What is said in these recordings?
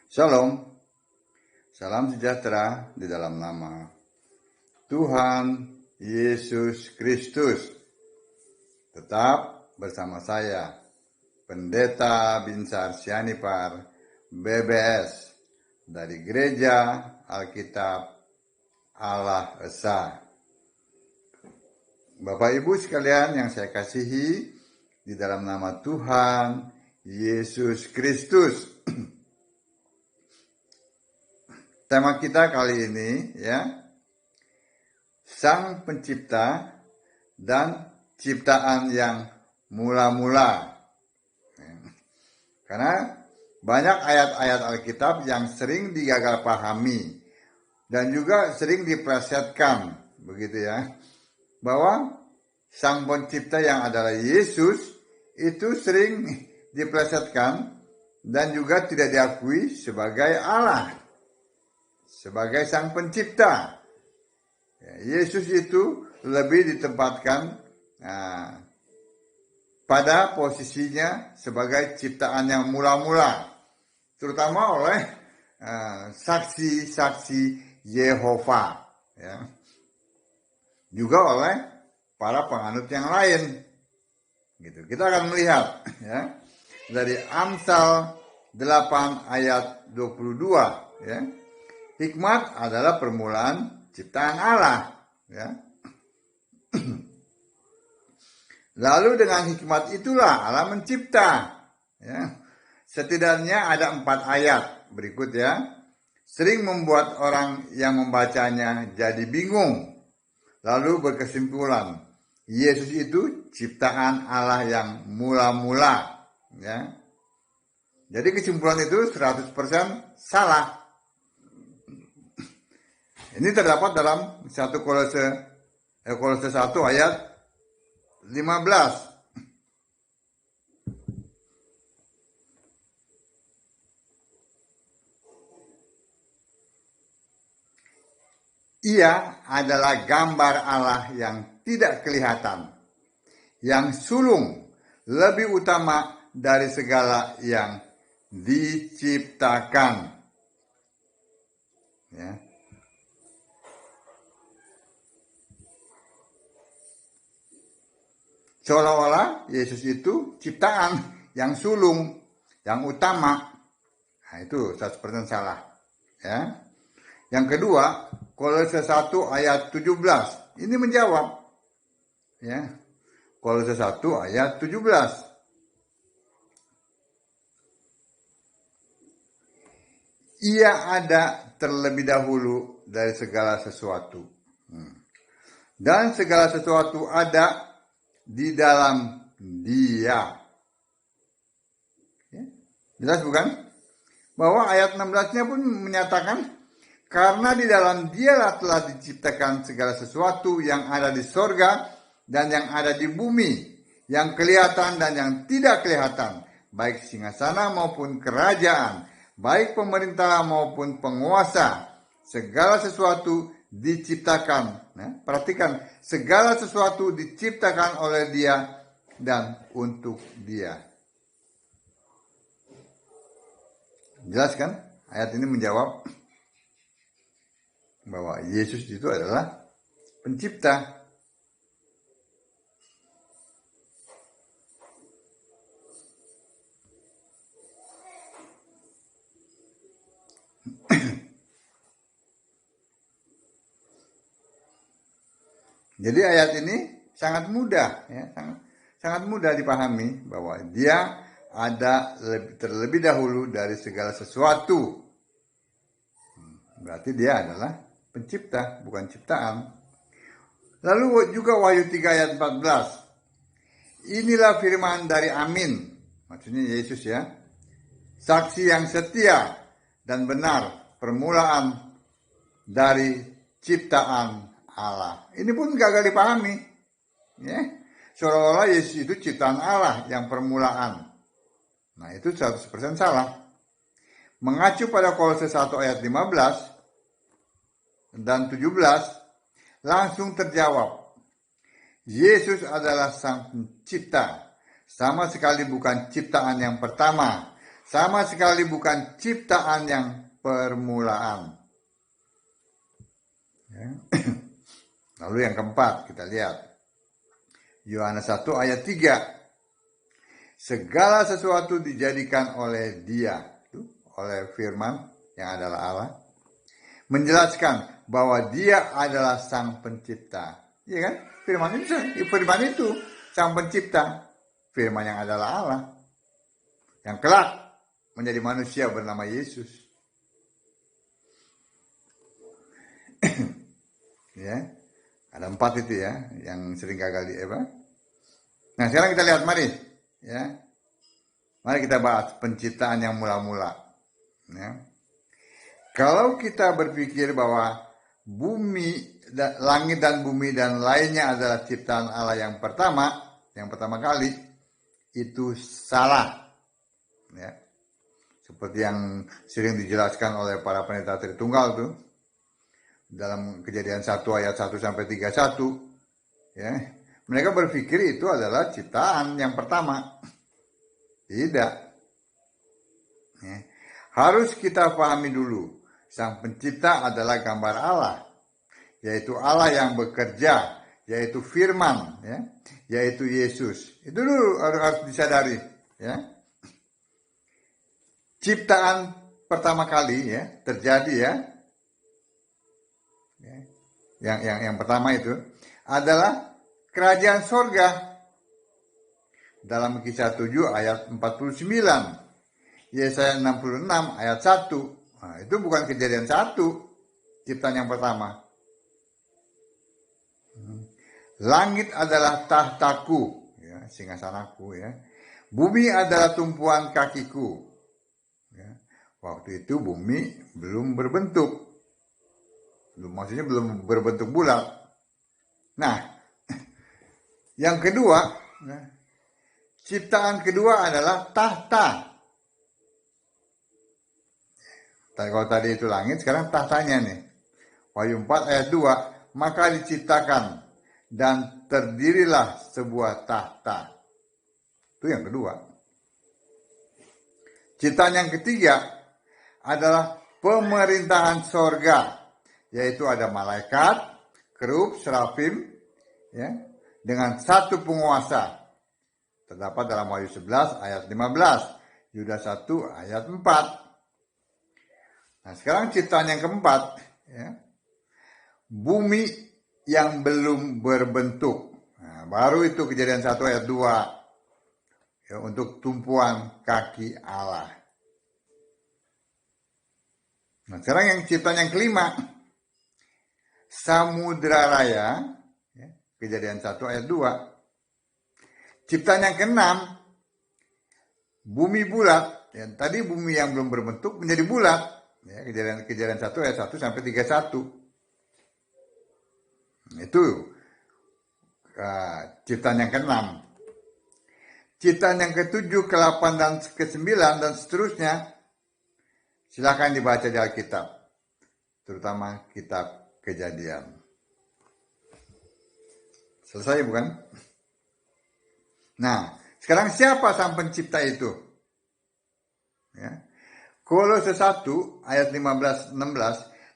Shalom, salam sejahtera di dalam nama Tuhan Yesus Kristus. Tetap bersama saya, Pendeta Binsar Sianipar, BBS, dari Gereja Alkitab Allah Esa. Bapak Ibu sekalian yang saya kasihi, di dalam nama Tuhan Yesus Kristus. Tema kita kali ini ya, Sang Pencipta dan ciptaan yang mula-mula. Karena banyak ayat-ayat Alkitab yang sering digagal pahami dan juga sering diplesetkan, begitu ya, bahwa Sang Pencipta yang adalah Yesus itu sering diplesetkan dan juga tidak diakui sebagai Allah, sebagai Sang Pencipta. Yesus itu lebih ditempatkan pada posisinya sebagai ciptaan yang mula-mula, terutama oleh saksi-saksi Yehova, ya. Juga oleh para penganut yang lain. Gitu. Kita akan melihat ya, dari Amsal 8 ayat 22 ya. Hikmat adalah permulaan ciptaan Allah, ya. Lalu dengan hikmat itulah Allah mencipta, ya. Setidaknya ada 4 ayat berikut ya, sering membuat orang yang membacanya jadi bingung, lalu berkesimpulan Yesus itu ciptaan Allah yang mula-mula, ya. Jadi kesimpulan itu 100% salah. Ini terdapat dalam 1 Kolose 1 ayat 15. Ia adalah gambar Allah yang tidak kelihatan, yang sulung, lebih utama dari segala yang diciptakan. Ya. Seolah-olah Yesus itu ciptaan yang sulung, yang utama. Nah, itu 100% salah. Ya. Yang kedua, Kolose 1 ayat 17. Ini menjawab. Ya. Kolose 1 ayat 17. Ia ada terlebih dahulu dari segala sesuatu. Dan segala sesuatu ada di dalam Dia. Ya, jelas bukan? Bahwa ayat 16-nya pun menyatakan, karena di dalam Dialah telah diciptakan segala sesuatu yang ada di sorga dan yang ada di bumi, yang kelihatan dan yang tidak kelihatan, baik singgasana maupun kerajaan, baik pemerintah maupun penguasa. Segala sesuatu diciptakan. Nah, perhatikan, segala sesuatu diciptakan oleh Dia dan untuk Dia. Jelas kan? Ayat ini menjawab bahwa Yesus itu adalah pencipta. Jadi ayat ini sangat mudah, ya, sangat mudah dipahami bahwa Dia ada terlebih dahulu dari segala sesuatu. Berarti Dia adalah pencipta, bukan ciptaan. Lalu juga Wahyu 3 ayat 14. Inilah firman dari Amin, maksudnya Yesus ya, saksi yang setia dan benar, permulaan dari ciptaan Allah. Ini pun gagal dipahami. Ya. Seolah-olah Yesus itu ciptaan Allah yang permulaan. Nah, itu 100% salah. Mengacu pada Kolose 1 ayat 15 dan 17, langsung terjawab. Yesus adalah Sang Pencipta, sama sekali bukan ciptaan yang pertama, Sama sekali bukan ciptaan yang permulaan. Ya. Lalu yang keempat, kita lihat. Yohanes 1 ayat 3. Segala sesuatu dijadikan oleh Dia, oleh firman yang adalah Allah, menjelaskan bahwa Dia adalah sang pencipta. Iya kan? Firman itu sang pencipta. Firman yang adalah Allah, yang kelak menjadi manusia bernama Yesus. Ya, ada 4 itu ya, yang sering gagal di Eva. Nah, sekarang kita lihat, mari. Ya, mari kita bahas penciptaan yang mula-mula. Ya. Kalau kita berpikir bahwa bumi, langit dan bumi dan lainnya adalah ciptaan Allah yang pertama kali, itu salah. Ya. Seperti yang sering dijelaskan oleh para pendeta Tritunggal tuh, dalam Kejadian 1 ayat 1 sampai 31, ya. Mereka berpikir itu adalah ciptaan yang pertama. Tidak. Ya. Harus kita pahami dulu, sang pencipta adalah gambar Allah, yaitu Allah yang bekerja, yaitu firman, ya, yaitu Yesus. Itu dulu harus disadari, ya. Ciptaan pertama kali ya terjadi ya. Yang pertama itu adalah kerajaan sorga. Dalam Kisah 7 ayat 49, Yesaya 66 ayat 1. Nah, itu bukan Kejadian 1, ciptaan yang pertama. Langit adalah tahtaku, ya, singgasanaku, ya. Bumi adalah tumpuan kakiku. Ya. Waktu itu bumi belum berbentuk. Maksudnya belum berbentuk bulat. Nah, yang kedua, ciptaan kedua adalah tahta. Kalau tadi itu langit, sekarang tahtanya nih. Wahyu 4 ayat 2, maka diciptakan dan terdirilah sebuah tahta. Itu yang kedua. Ciptaan yang ketiga adalah pemerintahan sorga, yaitu ada malaikat, kerub, serafim, ya, dengan satu penguasa. Terdapat dalam Wahyu 11 ayat 15, Yudas 1 ayat 4. Nah, sekarang ciptaan yang keempat, ya, bumi yang belum berbentuk. Nah, baru itu Kejadian 1 ayat 2, ya, untuk tumpuan kaki Allah. Nah, sekarang yang ciptaan yang kelima, samudra raya, ya, Kejadian 1 ayat 2. Ciptaan yang keenam, bumi bulat. Ya, tadi bumi yang belum berbentuk menjadi bulat. Ya, Kejadian 1 ayat 1 sampai 31. Itu ciptaan yang keenam. Ciptaan yang ketujuh, ke-8 dan ke-9 dan seterusnya, silakan dibaca di Alkitab, terutama kitab Kejadian. Selesai bukan? Nah, sekarang siapa sang pencipta itu? Ya. Kolose 1 ayat 15-16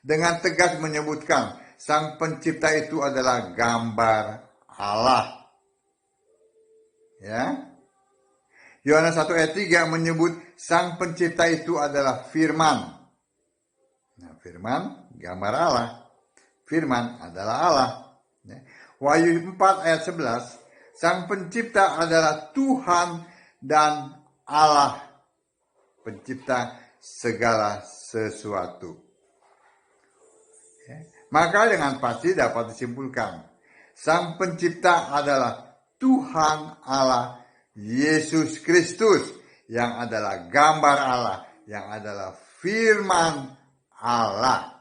dengan tegas menyebutkan sang pencipta itu adalah gambar Allah. Ya. Yohanes 1 ayat 3 menyebut sang pencipta itu adalah firman. Nah, firman gambar Allah. Firman adalah Allah. Ya. Wahyu 4 ayat 11, sang pencipta adalah Tuhan dan Allah, pencipta segala sesuatu. Ya. Maka dengan pasti dapat disimpulkan, sang pencipta adalah Tuhan Allah Yesus Kristus, yang adalah gambar Allah, yang adalah firman Allah.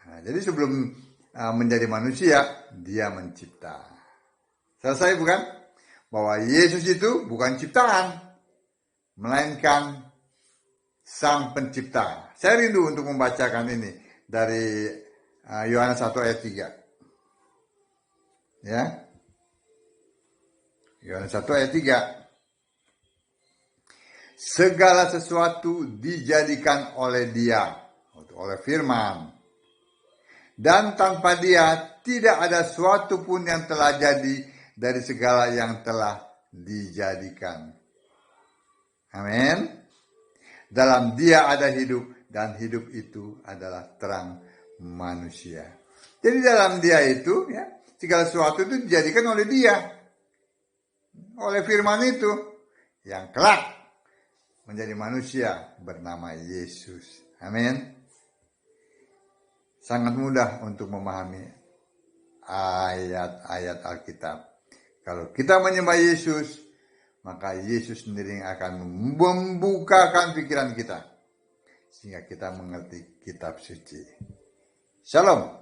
Nah, jadi sebelum menjadi manusia, dia mencipta. Selesai bukan? Bahwa Yesus itu bukan ciptaan, melainkan sang pencipta. Saya rindu untuk membacakan ini dari Yohanes 1 ayat 3. Ya. Yohanes 1 ayat 3. segala sesuatu dijadikan oleh Dia, oleh firman. Dan tanpa Dia tidak ada suatu pun yang telah jadi dari segala yang telah dijadikan. Amin. Dalam Dia ada hidup, dan hidup itu adalah terang manusia. Jadi dalam Dia itu, ya, segala sesuatu itu dijadikan oleh Dia, oleh firman itu, yang kelak menjadi manusia bernama Yesus. Amin. Sangat mudah untuk memahami ayat-ayat Alkitab. Kalau kita menyembah Yesus, maka Yesus sendiri yang akan membukakan pikiran kita, sehingga kita mengerti kitab suci. Shalom.